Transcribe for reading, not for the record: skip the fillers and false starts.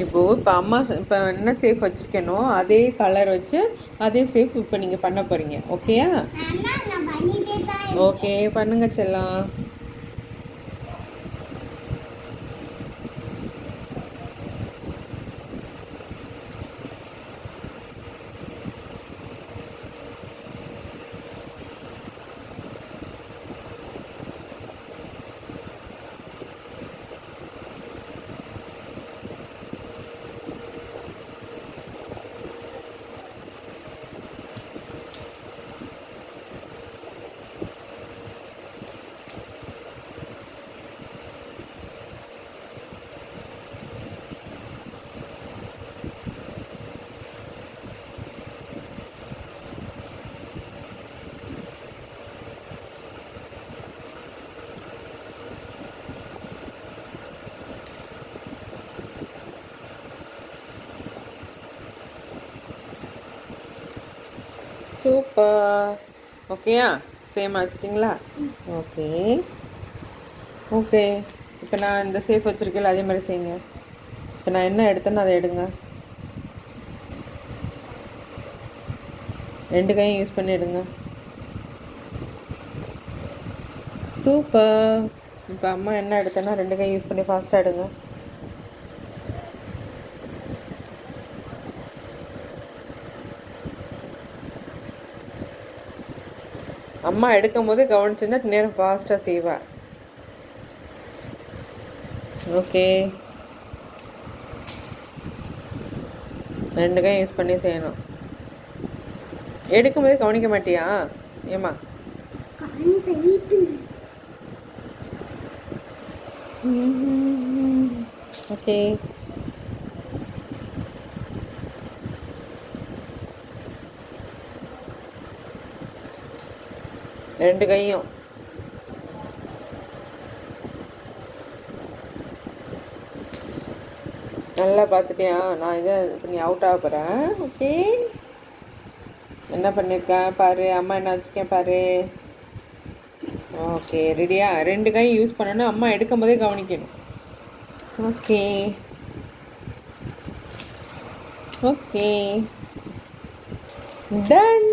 இப்போ அம்மா இப்போ என்ன சேஃப் வச்சுருக்கேனோ அதே கலர் வச்சு அதே சேஃப் இப்போ நீங்கள் பண்ண போகிறீங்க. ஓகேயா? ஓகே, பண்ணுங்க செல்லம். சூப்பர். ஓகேயா? சேம் வச்சுட்டிங்களா? Okay okay. இப்போ நான் இந்த சேஃப் வச்சுருக்கேன், அதே மாதிரி செய்யுங்க. இப்போ நான் என்ன எடுத்தேன்னு அதை எடுங்க. 2 கையும் யூஸ் பண்ணி எடுங்க. சூப்பர். இப்போ அம்மா என்ன எடுத்தேன்னா 2 கையும் யூஸ் பண்ணி ஃபாஸ்ட்டாக எடுங்க. அம்மா எடுக்கும் போது கவனிச்சுன்னா நேரம் ஃபாஸ்ட்டாக செய்வா. ஓகே, 2 கையும் யூஸ் பண்ணி செய்யணும். எடுக்கும்போது கவனிக்க மாட்டியா? ஏம்மா? ஓகே, ரெண்டு கையும். நல்லா பார்த்துட்டியா? நான் இதை நீ அவுட் ஆக போகிறேன். ஓகே, என்ன பண்ணியிருக்கேன் பாரு, அம்மா என்ன வச்சுருக்கேன் பாரு. ஓகே, ரெடியா? 2 கையும் யூஸ் பண்ணணும், அம்மா எடுக்கும் போதே கவனிக்கணும். Okay okay, ton.